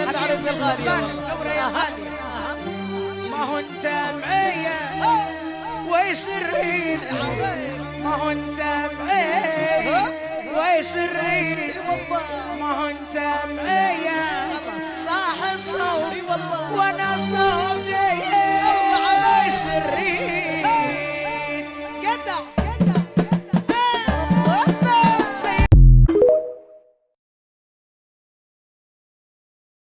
اللي عليك الغالية ما هو انت معايا ويسرين، ما هو انت معايا ويسرين، ما هو انت معايا